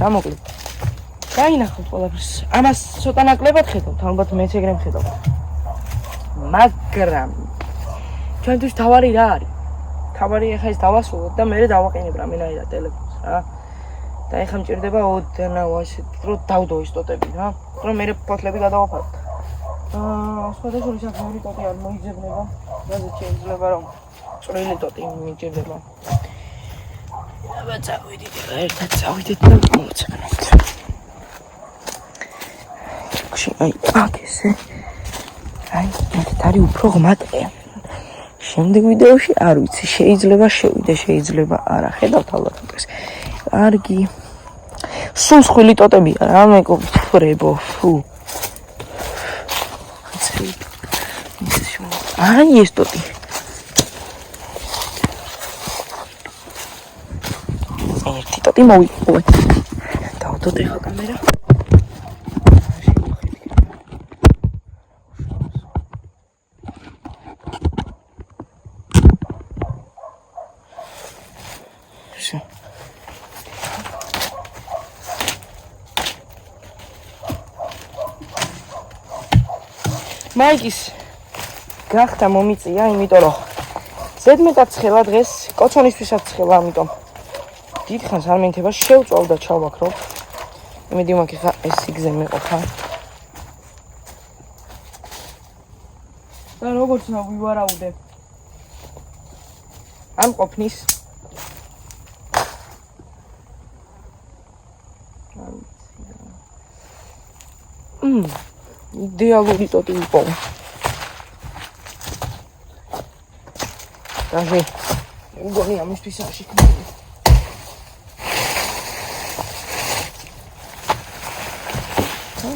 რა მოკლედ. დაინახავთ ყველაფერს. ამას ცოტა ნაკლებად ხედავთ, ალბათ მეც ეგრე მხედავ. მაგრამ ჩვენთვის თავარი რა არის? თავარი ახლა ის დავასრულოთ და მე დავაყენებ რამენაირად ტელეფონს რა. და ეხლა მჭირდება ოდნავ ასეთ რომ დავდო ის ტოტები რა. რომ მე ფოთლები გადავაფაროთ. სხვადასხვა სახეობის ტოტი არ მოიძებნება. რაზეც შეიძლება რომ წვრილი ტოტი მიჭირდება. აბა წავიდით, ერთად წავიდით და მოვცანოთ. აი, აქ ესე. აი, მეთქი არის უფრო ღმატია. შემდეგ ვიდეოში არ ვიცი, შეიძლება შევიდე, შეიძლება არა. ხედავთ ალბათ ეს. კარგი. სულ სხვილი ტოტებია რა, მეკობრებო, ფუ. აი ეს ტოტი. ერთი ტოტი მოვიპოვე. დავდოთ ახლა კამერა. მაიკის გახდა მომიწია, იმიტომ რომ ზედმეტად ცხელა დღეს, კოცონისთვისაც ცხელა, ამიტომ დიდხანს არ მენთება შევწვალ და ჩავაქრობ. იმედი მაქვს ხა ეს სიგზე მეყოფა. და როგორც ვივარაუდე. ამ ყოფნის იდეალური ტოტი ვიპოვე. даже მგონი ამისთვის არ შექმნილი.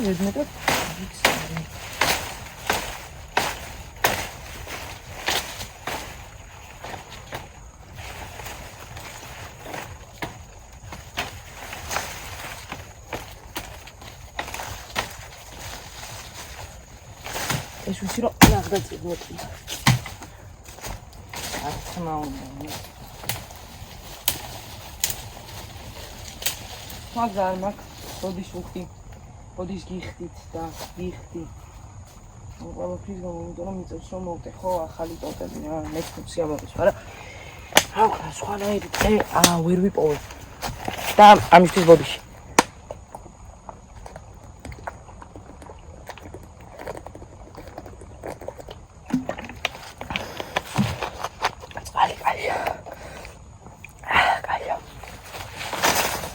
ზედმეტად ვიქსარი. ეს ვიცი რომ ნახდა წიგნები. არცმა უნდა. მაგარ ბოდის უხდი. ბოდის გიხდით და გიხდი. ყველაფრის გამომიდო რომ მიწევს რომ მოვტე ხო ახალი ტოტები რა, მეც ხუციაბარის, არა. რა ვქნა სხვანაირი წე, ვერ ვიპოვე. და ამისთვის ბოდიში.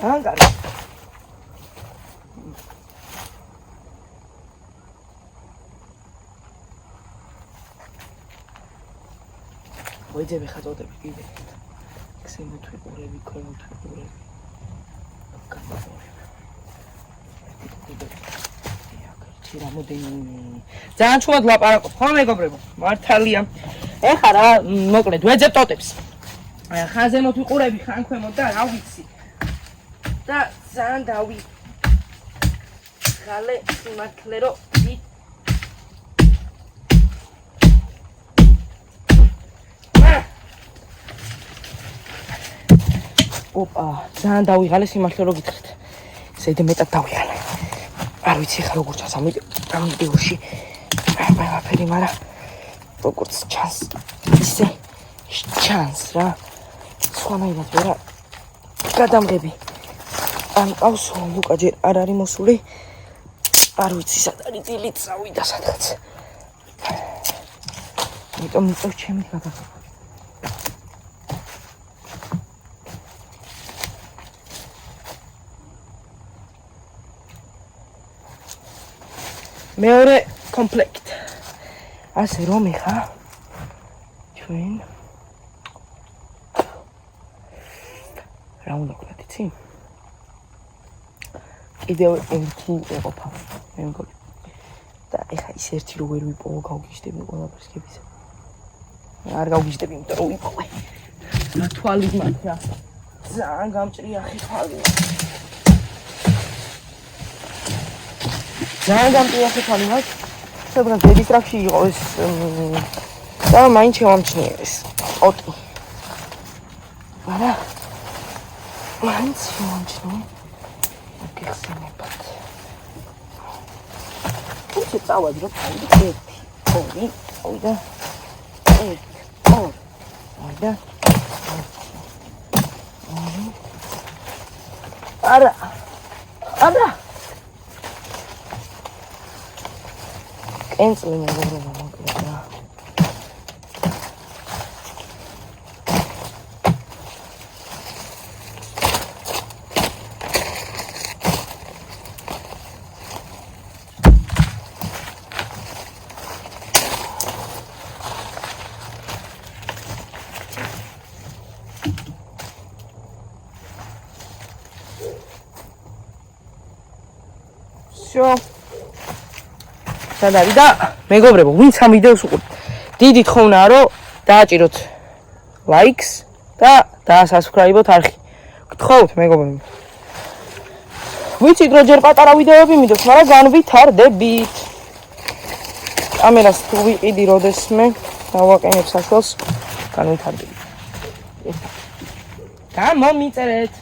ანგარი. ვეძებ ხა ტოტები კიდე. ქსენოთ ვიყურები, ქვემოთ ვიყურები. ძალიან ჩულად ლაპარაკობ, ხო მეგობრებო? მართალია. ეხლა რა, მოკლედ, ვეძებ ტოტებს. ხან ზემოთ ვიყურები, ხან ქვემოთ და რა ვიცი. და ძალიან დავიღალე სიმართლე რომ ოპა, ძალიან დავიღალე სიმართლე რომ გითხრით. ზედმეტად დავიღალე. არ ვიცი ხა როგორ ჩანს ამ ვიდეოში. ყველაფერი, მაგრამ როგორც ჩანს, ისე ჩანს რა. სხვანაირად ვერა გადამღები. ამყავს ლუკა ჯერ არ არის მოსული. არ ვიცი სად არის დილით წავიდა სადღაც. იმიტომ მიწევს ჩემი გადაღება. მეორე კომპლექტ. ასე რომ ეხა ჩვენ რა უნდა ვქნათ იცი? კიდევ ერთი ეყოფა. მე მგონი. და ეხა ის ერთი რო ვერ ვიპოვო, გავგიჟდები ყველაფერს ქების. არ გავგიჟდები, იმიტომ რომ ვიპოვე. რა თვალი მაქვს რა. ძალიან გამჭრიახი თვალი. ძალიან გამჭრიახი თვალი მაქვს. სადღაც დედის რახში იყო ეს და მაინც შევამჩნიერეს. ტოტი. არა. მაინც შევამჩნიე. მოგიხსენებათ. თუმცა წავადროთ აი 1 2 და 1 2 და არა კენწლი მეგობრებო მოკლედ всё. სადარი და მეგობრებო, ვინც ამ ვიდეოს უყურებთ, დიდი თხოვნაა რომ დააჭიროთ ლაიქს და დაასაბსკრაიბოთ არხი. გთხოვთ მეგობრებო. ვიცით რომ ჯერ პატარა ვიდეოები მიდევს, მაგრამ განვითარდებით. კამერას თუ ვიყიდი როდესმე, დავაყენებ საშუალს, განვითარდებით. გამომიწერეთ.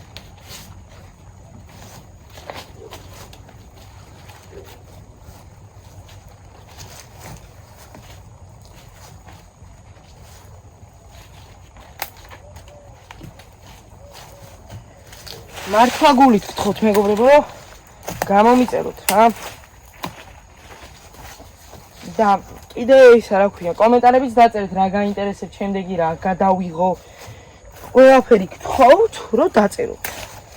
მართლა გულით გთხოვთ მეგობრებო, გამომიწეროთ რა. და კიდე ისა რა ქვია, კომენტარებიც დაწერეთ რა გაინტერესებს, შემდეგი რა გადავიღო. ყველაფერი გთხოვთ რომ დაწეროთ.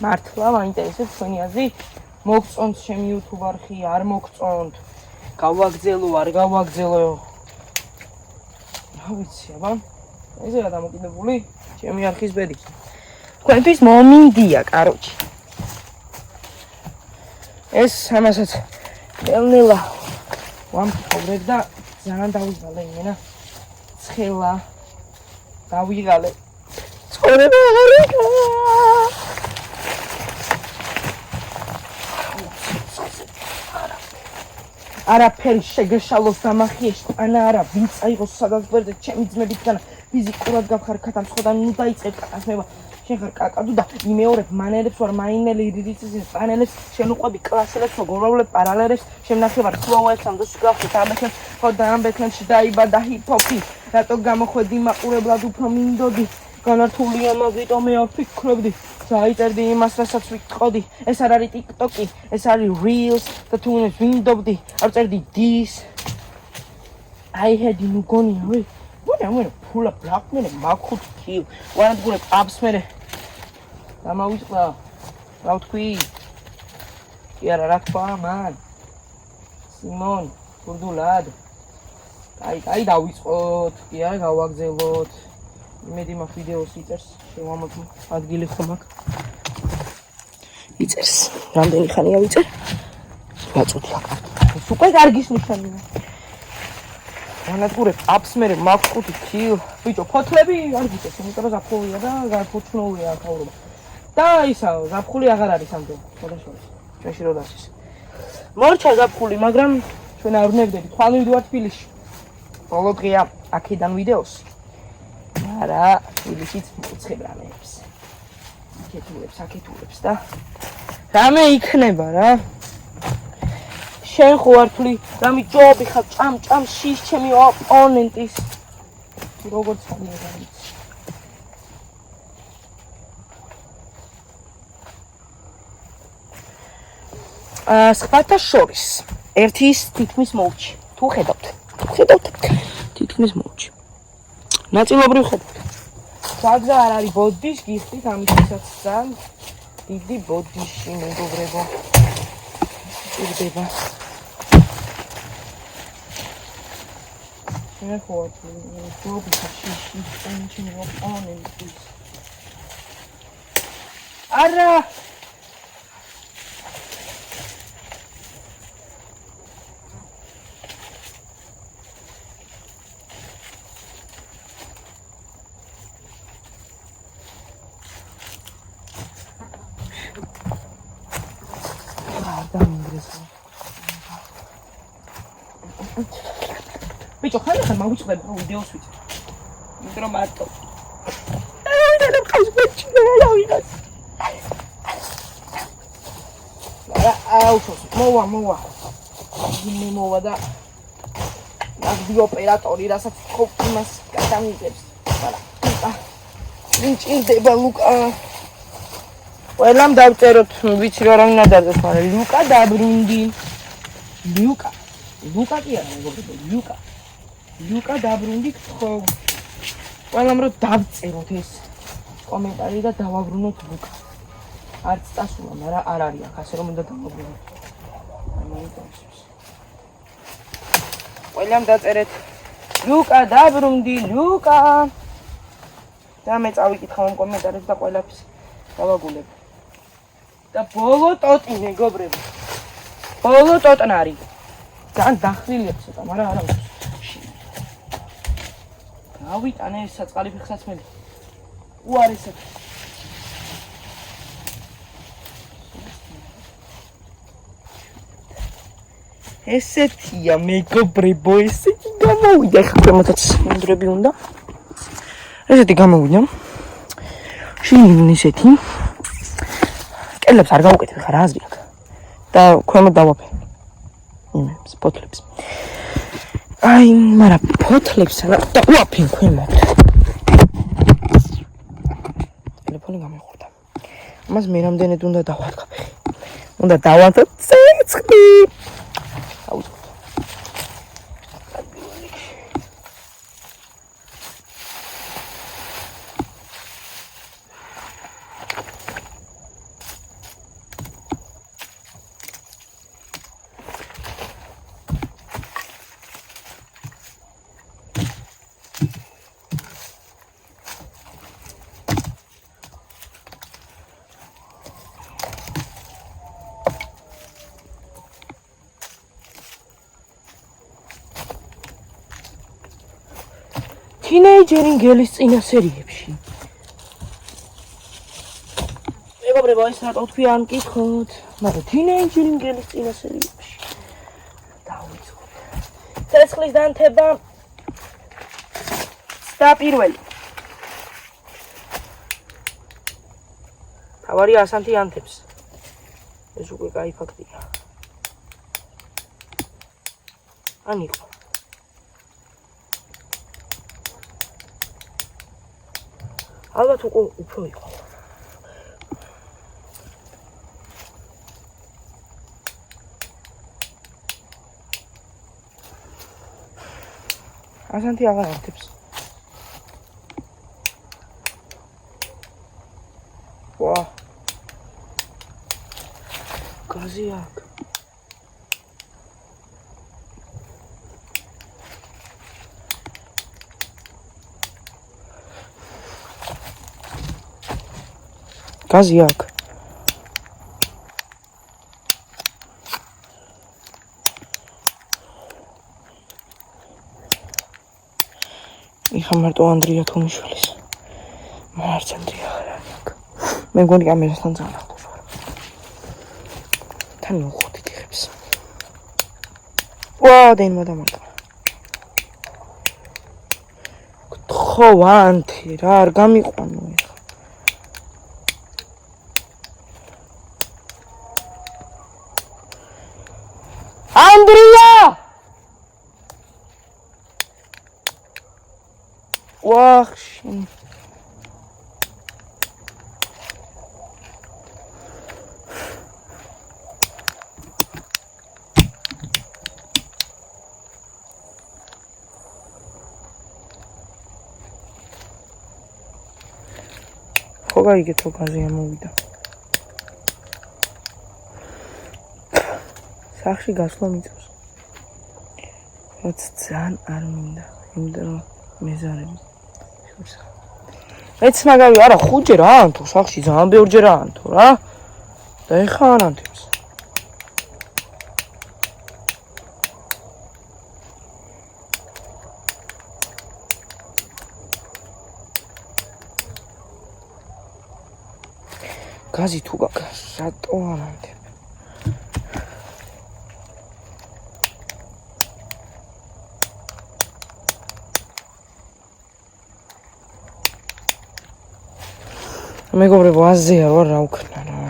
მართლა მაინტერესებს თქვენი აზრი, მოგწონთ ჩემი YouTube არხი, არ მოგწონთ, გავაგზელო, არ გავაგზელო. რა ვიცი, აბა. ესეა დამოკიდებული ჩემი არხის ბედი. თქვენთვის მომინდია, კაროჩი. ეს ამასაც ნელ-ნელა ვამთხოვრებ და ძალიან დავიღალე იმენა. ცხელა დავიღალე. ცხოვრება აღარ იქნება. არაფერი შეგეშალოს დამახიეშ, ანა არა, ვინც აიღოს სადაც გვერდზე ჩემი ძმებისგან ფიზიკურად გავხარქათ ამ სხვა და ნუ დაიწყეთ კაკასმება. შენ ხარ კაკადუ და იმეორებ მანერებს ვარ მაინელი რიდიცის პანელებს შენ უყვები კლასელებს გორავლებ პარალელებს შემნახევარ ფლოუებს ამ დროს გავხეთ ამბეთებს ხო და ამბეთებში დაიბადა ჰიპ-ჰოპი რატო გამოხვედი მაყურებლად უფრო მინდოდი განართულია მაგიტომე არ ფიქრობდი საიწერდი იმას რასაც ვიტყოდი ეს არ არის TikTok-ი ეს არის Reels და თუ უნდა ვინდობდი არ წერდი this I had you gone away I'm going to pull up black men and Marco to kill. One of the abs men. I'm out queen. Here a rat man. Simon, Urdu lad. I know it's odd. Yeah, I walk the lot. You made him a video sitters. She wanted to add Gilly Homak. It's Randy Hania. That's what you quite argue. განადგურებ აბსმერე მაგხუთი ქილ ბიჭო ფოთლები არ გიწეს იმიტომ რომ ზაფხულია და გაფუჩნოულია ახალობა და ისა ზაფხული აღარ არის ამდენ ხოდაშორის ჩვენში რო დასის მორჩა ზაფხული მაგრამ ჩვენ არ ვნებდები თვალ მივდივართ თბილისში ბოლო დღეა აქედან ვიდეოს არა თბილისიც მოუწებრანებს აკეთულებს და რამე იქნება რა შენ ხო არ თვლი რამე ჯობი ხარ ჭამ შიშ ჩემი ოპონენტის როგორც ხარ სხვათა შორის ერთის თითქმის მოუჩი თუ ხედავთ თითქმის მოუჩი ნაწილობრივ ხედავთ საგზა არ არის ბოდის გიხდით ამისაცაც ძალიან დიდი ბოდიში მეგობრებო ირდება I thought she on in this. Ara! Bicho, ხან მოვიწყდება ვიდეოს ვით. იმიტომ რომ მარტო. და ყავს ბეჭი რა ვიღაც. აუშოს მოვა მე მოვა და ნაგდი ოპერატორი რასაც ხო იმას გადამიღებს მაგრამ ვინ ჭირდება ლუკა ყველამ დავწეროთ ვიცი რა რა უნდა დადოს მაგრამ ლუკა დაბრუნდი ლუკა კი არა მეგობრებო ლუკა დაბრუნდი ხო ყველამ რომ დავწეროთ ეს კომენტარი და დავაბრუნოთ ლუკა არც წასულა მაგრამ არ არის აქ ასე რომ უნდა დავაბრუნოთ ყველამ დაწერეთ ლუკა დაბრუნდი ლუკა და მე წავიკითხავ ამ კომენტარებს და ყველაფერს დავაგულებ და ბოლო ტოტი მეგობრებო ბოლო ტოტნარი ძალიან დახრილია ცოტა მაგრამ არა გავიტანე ეს საწყალი ფეხსაცმელი უარესად ესეთია მეგობრებო ესეთი გამოვიდა ხა შემოთაც ინდრები უნდა ესეთი გამოვიდა შიგნით ისეთი კელებს არ გავუკეთებ ხა რა აზრი აქვს და ქვემოთ დავაფე იმებს ფოთლებს აი მაგრამ ფოთლებს და უაფენ ქვემოთ ტელეფონი გამეხურდა ამას მე რამდენად უნდა დავარქვა ფეხი უნდა დავანთო ცეცხლი თინეიჯერი ინგელის წინა სერიებში. მეგობრებო, ეს რატო თქვი არ მკითხოთ, მაგრამ თინეიჯერი ინგელის წინა სერიებში. დავიწყოთ. ცეცხლის დანთება და პირველი. თავარი ასანთი ანთებს. ეს უკვე კაი ფაქტია. ანიკო. ალბათ უფრო იყო. ასანთი აღარ ანთებს. ვა. გაზი აქვს. გაზი აქვს. იხა მარტო ანდრია თუმიშვილის. მარც ანდრია არ არის აქ. მე მგონი კამერასთან ძალიან ახლოს ვარ. თან მოხდით იხებს. ვა, დეინმა დამარტყა. ხო, ანთი რა არ გამიყვანო ეხა. ანდრია! ვახში. ხო გაიგეთ რომ გაზი ამოვიდა. სახში გასვლა მიწევს. რაც ძალიან არ მინდა, იმიტომ რომ მეზარები. მეც მაგარი არა, 5-ჯერ აანთო, სახში ძალიან ბევრჯერ აანთო რა. და ეხა არ ანთებს. გაზი თუ გაქვს, რატო არ ანთებ? მეგობრებო, აზია ვარ რა უქნა რა.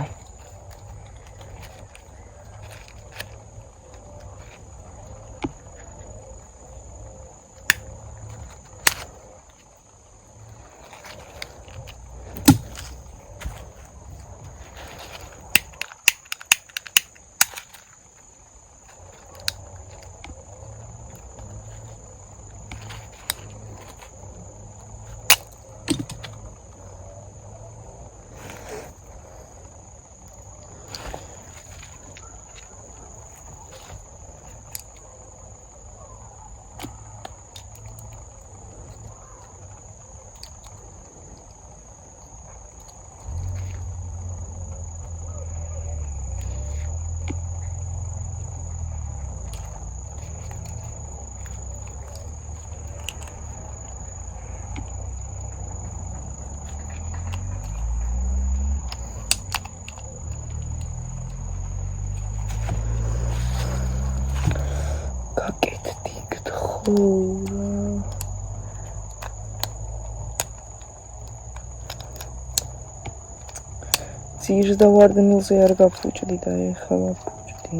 ძირს და ვარდნილზე არ გაფუჭდი და ეხლა ვაფუჭდი.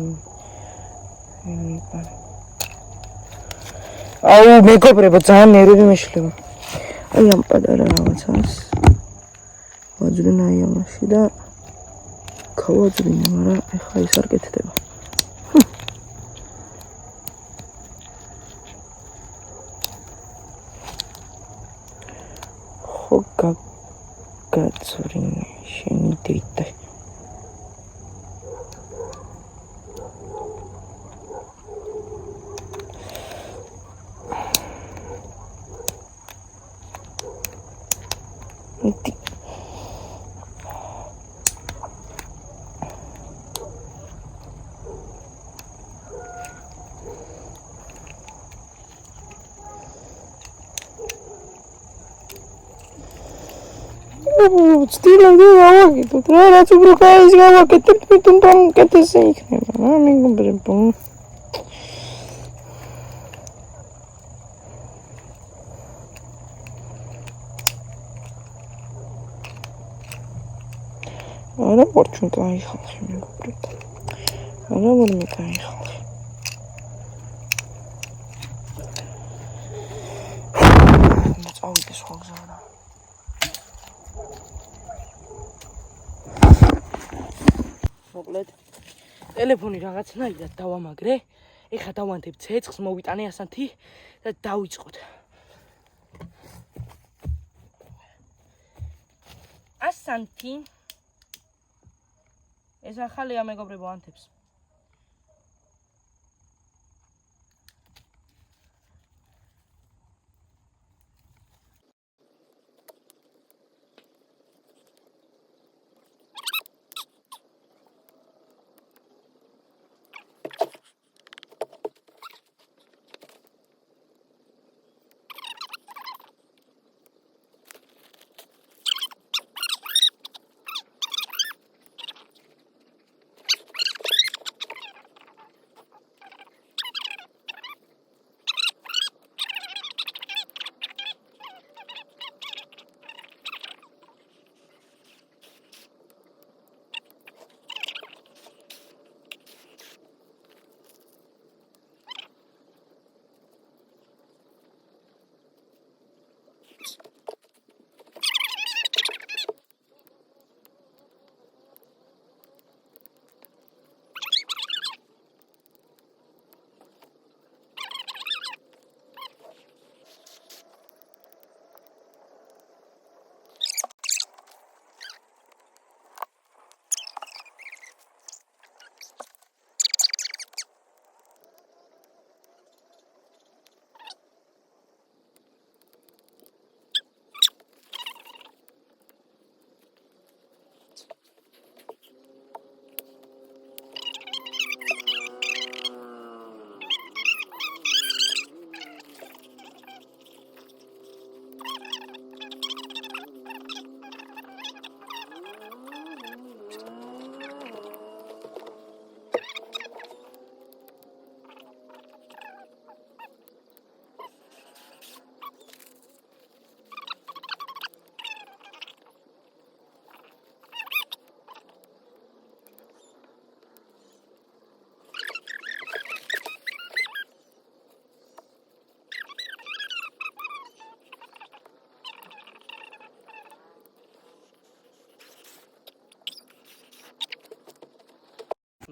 აუ მეგობრებო ძალიან ნერვები მეშლება. აი ამ პატარა რაღაცას ვაძვრინა აი ამაში და გავაძვრინე, მაგრამ ეხლა ის არ კეთდება. ხო გაგაცვრინე შენი დედა. Still გავაკეთოთ რა რაც უფრო კაის გავაკეთებ თვითონ დამკეთესი იქნება რა მეგობრებო. არა ვარ ჩვენ კაი ხალხი მეგობრებო. არა ვარ მე კაი ხალხი. წავიდე სხვა გზა რა. მოკლედ ტელეფონი რაღაცნაირად დავამაგრე. ეხლა დავანთებ ცეცხლს, მოვიტანე ასანთი და დავიწყოთ. ასანთი ეს ახალია მეგობრებო ანთებს.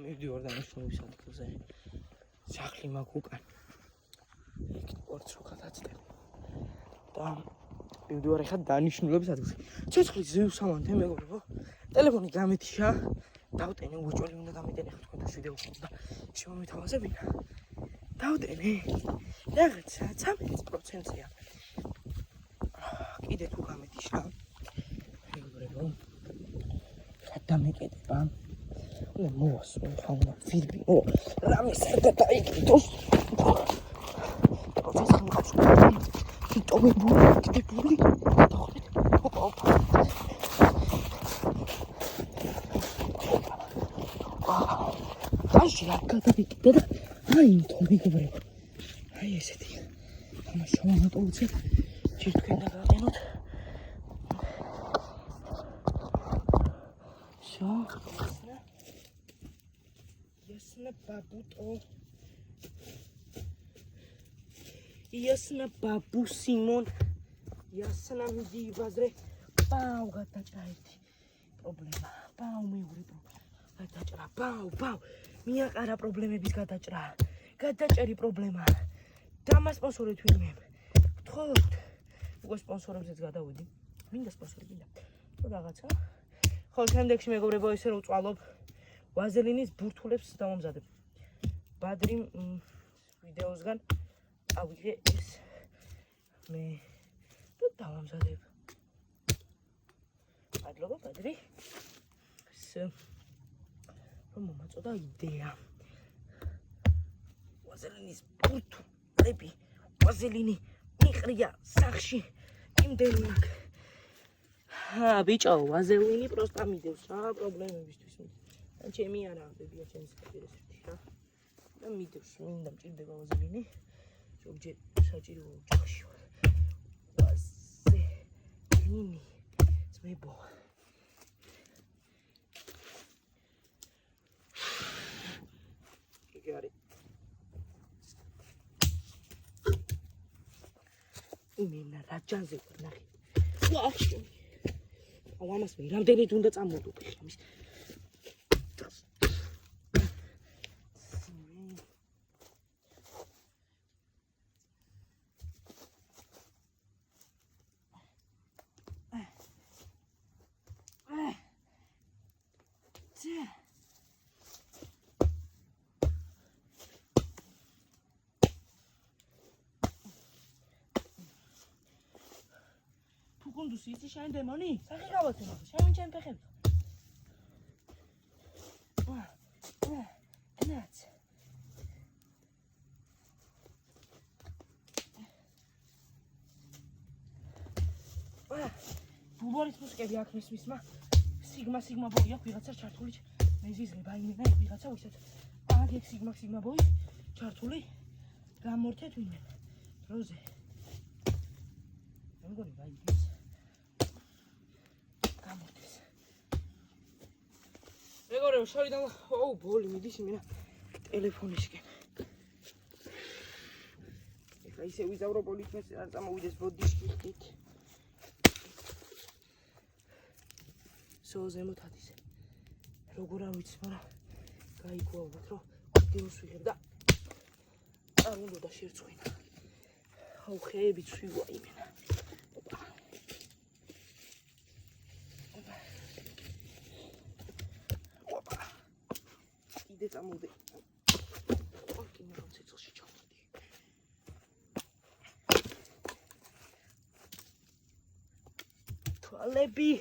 მივდივარ დანიშნულების ადგილზე. სახლი მაქვს უკან. იქ პორტს რო გადაცდებ. და მივდივარ ახლა დანიშნულების ადგილზე. ცეცხლი ზევსამანთე მეგობრებო. ტელეფონი გამეთიშა. დავტენე უჭველი უნდა დამიტენე ხა თქვენთან ვიდეო და შემომითავაზებინა. დავტენე. რაღაცა 13%-ია. კიდე თუ გამეთიშა. მეგობრებო. გადამეკედება. მოვასწრო ხა უნდა ვირბი. რამე საერთოდ დაიკიდოს. პროცესი მყავს. ტოვებული, კიდებული. ოპა. აი, გადავიკიდე და აი, თო მეგობრებო. აი ესეთი. შევამატოვოთ. ჯერ თქვენ დაგაყენოთ. Всё. Ясно, бабуто. Ясно, бабу Симон. Ясно, მიდი ბაზრე. Პაუ გადაჭრა ერთი პრობლემა. პაუ მეორე გადაჭრა. პაუ. მიაყარა პრობლემების გადაჭრა. გადაჭერი პრობლემა. დამასპონსორეთ ვინმე. გთხოვთ. უკვე სპონსორებზეც გადავედი. მინდა სპონსორი მინდა. თუ რაღაცა. ხო, შემდეგში მეგობრებო, ესე რომ წვალობ ვაზელინის ბურთულებს დავამზადებ. ბადრი ვიდეოსგან ავიღე ეს მე და დავამზადებ. მადლობა ბადრი. რომ მომაწოდა იდეა. ვაზელინის ბურთულები. ვაზელინი მიყრია სახში იმდენი აქ. ბიჭო, ვაზელინი პროსტა მიდევს რა პრობლემებისთვის. ან ჩემი არა, ბებია ჩემი სპეციალისტი რა. და მიდევს, მინდა მჭირდება ვაზელინი. ზოგჯერ საჭირო ოჯახში ვარ. ვაზელინი ძმებო. იგი არის. იმენა რა ჯანზე ვარ ნახე. ვაში. ამას მე რამდენი თუნდა წამოვდო ფეხის. გუნდუს იცი შენ დემონი? სახიყავად ხარ, შენ ჩემ ფეხები. კნაც. ბუბორის მუსიკები აქ მისმა. სიგმა ბოი აქვს ვიღაცა ჩართული. მეზიზრება იმენა ვიღაცა ვისაც. აქ სიგმა ბოი ჩართული. გამორთეთ ვინმე. დროზე. მე მგონი გაიგეს. მეგობრებო, შორიდან ბოლი მიდის იმენა ტელეფონისკენ. ეხლა ისე ვიზავრო პოლიციას, არ წამოვიდეს ბოდიშკით. ზემოთ ადის. როგორ არ ვიცი, მაგრამ გაიგო ალბათ, რომ ვიდეოს ვიღებ და არ უნდა და შერცხვინა. ხეები ცვივა იმენა. წამოვდე. ოკეი, რომ ცეცხლში ჩავდი. თვალები.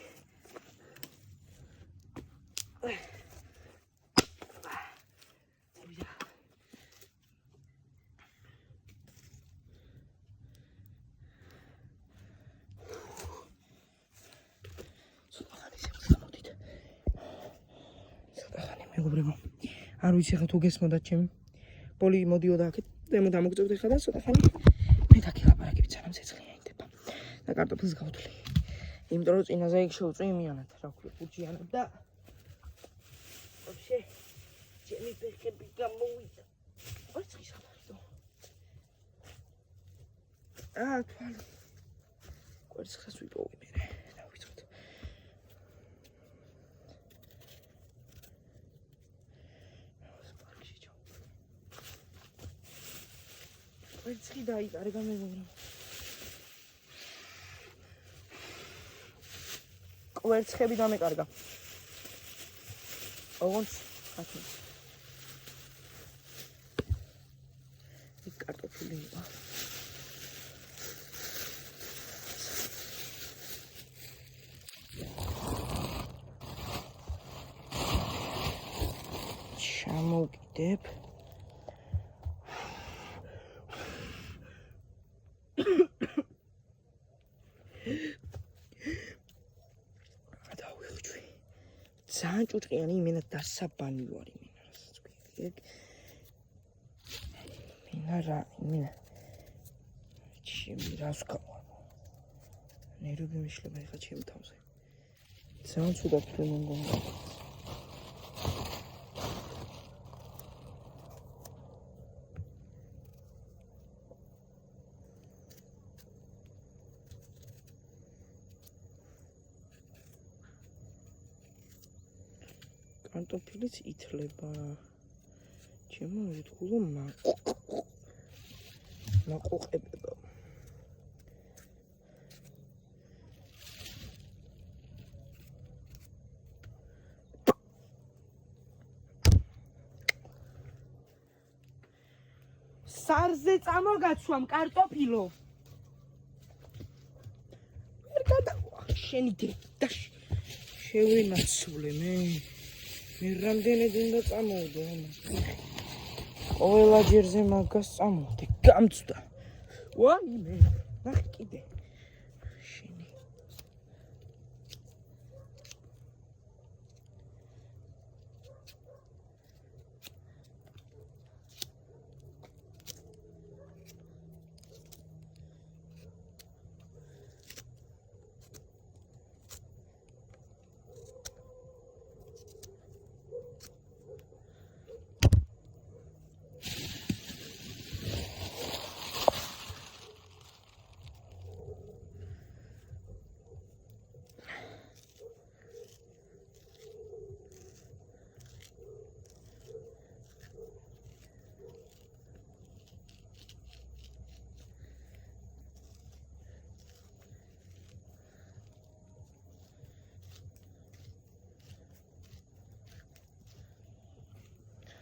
მეგობრებო, არ ვიცი ხა თუ გესმოდათ ჩემი პოლი მოდიოდა აქეთ და დამოგწევთ ხა და ცოტა ხანი მე დაგილაპარაკებ სანამ ცეცხლი აინდება და კარტოფილს გავთვლი. იმიტომ რომ წინაზე იქ შევწვი იმიანად რა ვქნა უჯიანად და ვაფშე ჩემი ფეხები გამოვიდა. ვერცხი სადარდო. თვალი. ვერცხს ვიპოვე მე. დავიწყოთ. ვერცხი დაიკარგა მეგობრებო. კვერცხები დამეკარგა. ოღონდ ხათი. იქ კარტოფილი იყო. ჩამოვკიდებ. ძალიან ჭუჭყიანი იმენა დასაბანი ვარ იმენა რასაც გვიქ. იმენა რა იმენა ჩემი რას გავარ. ნერვები მიშლება ეხლა ჩემი თავზე. ძალიან ცუდად ფრენ მგონია. კარტოფილიც ითლება. ჩემო ეთქულო მაყოყებება. სარზე წამოგაცვამ კარტოფილო. ვერ გადავა შენი და შევინაცვლე მე. მე რამდენად უნდა წამოვდე ამას. ყველა ჯერზე მაგას წამოვდე. გამწვდა. ვაიმე. ნახე კიდე. შენი.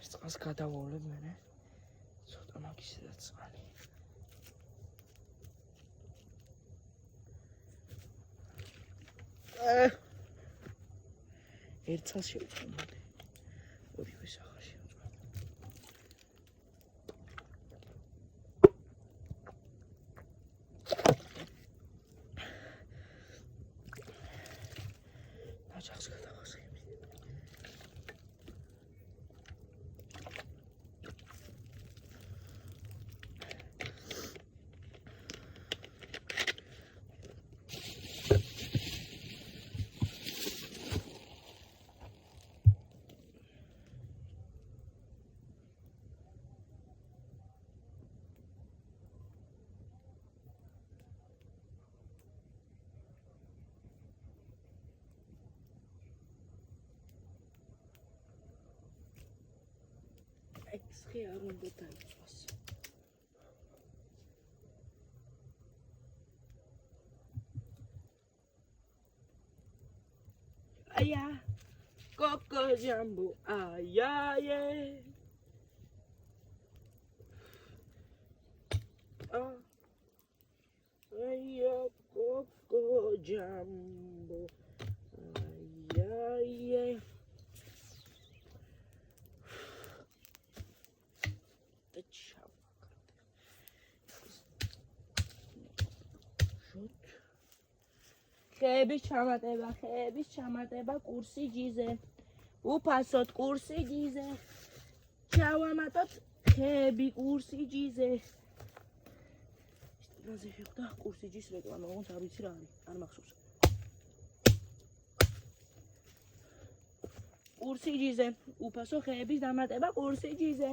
წყალს გადავავლებ მე. ცოტა მაგისედა წყალი. ერთ წელს შევწმოდე. ორივე სახარ შევწმოდე. ნაჯახს გადავასხე. Ცხი არ უნდა დაიწვას. აია კოკო ჯამბო აია აია კოკო ჯამბო აია ხეების ჩამატება კურსი ჯიზე. უფასოდ კურსი ჯიზე. ჩავამატოთ ხეები კურსი ჯიზე. ისტრაზე შეხვდა კურსი ჯის რეკლამა, ოღონდ არ ვიცი რა არის, არ მახსოვს. კურსი ჯიზე. უფასო ხეების დამატება კურსი ჯიზე.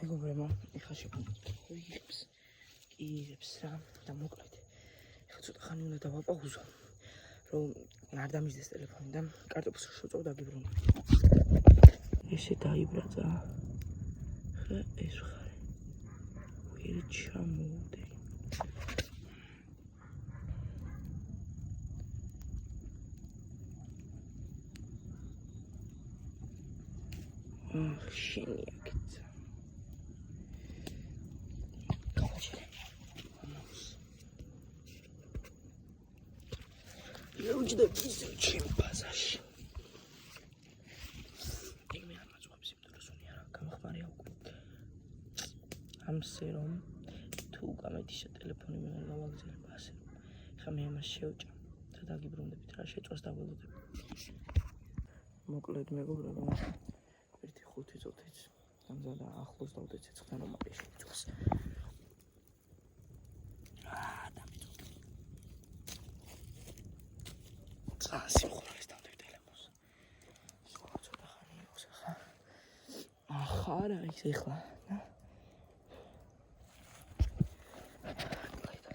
მეგობრებო, ეხლა შევიღებს კირებს რა და მოკლედ. ეხლა ცოტა ხანი უნდა დავაპაუზო, რომ არ დამიზდეს ტელეფონი და კარტოფილს შევწოვ დაგიბრუნო. ესე დაიბრაცა. ხა ეს ხარ. ვერ ჩამოვდე. შენი აქეცა. უჯდები ისე ჩემ ბაზარში. ეგ მე არ მაწყობს იმ დროს უნი არა გამხმარია უკვე. ჩემზე რომ თუ გამედიშა ტელეფონი მე გავაგზავნე ასე ხა მე ამას შევჭა და დაგიბრუნდებით რა შეწვას დაგველოდებ მოკლედ მეგობრებო 1-5 წუთიც ამზადა ახლოს დავდე ცეცხლთან ომაყი შეწვას სიმხურალის დავდებ ტელეფონს სხვა ცოტა ხანი იყოს ახლა ახარა ის ეხლა და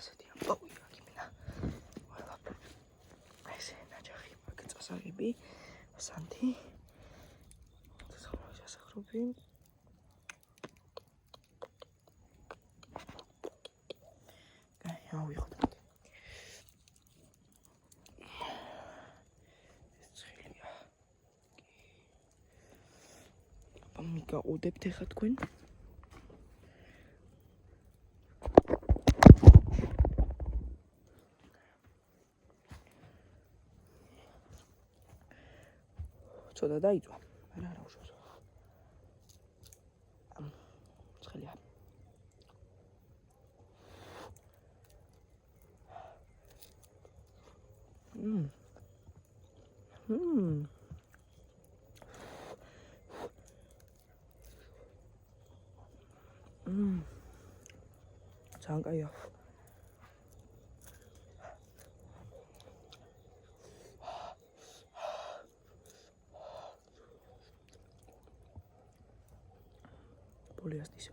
ასეთი ამბავი გაკიმნა ყველაფერი ესე ნაჯახი მაგწასაღები სანთი დასავლეთ სასახლობი ავიღოთ მიგაყოდებთ ახლა თქვენ ცოტა დაიწვა არა უშავს ცხელია ძალიან კაია პოლიასტის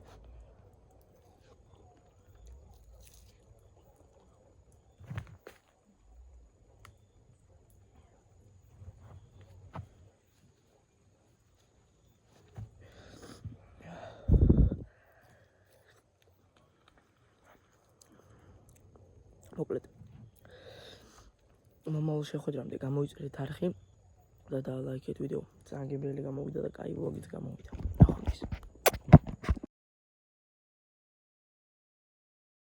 მოკლედ მომავალ შეხვედრამდე გამოიწერეთ არხი და დალაიქეთ ვიდეო ძალიან გემრიელი გამოვიდა და კაი ვლოგიც გამოვიდა ნახვამდის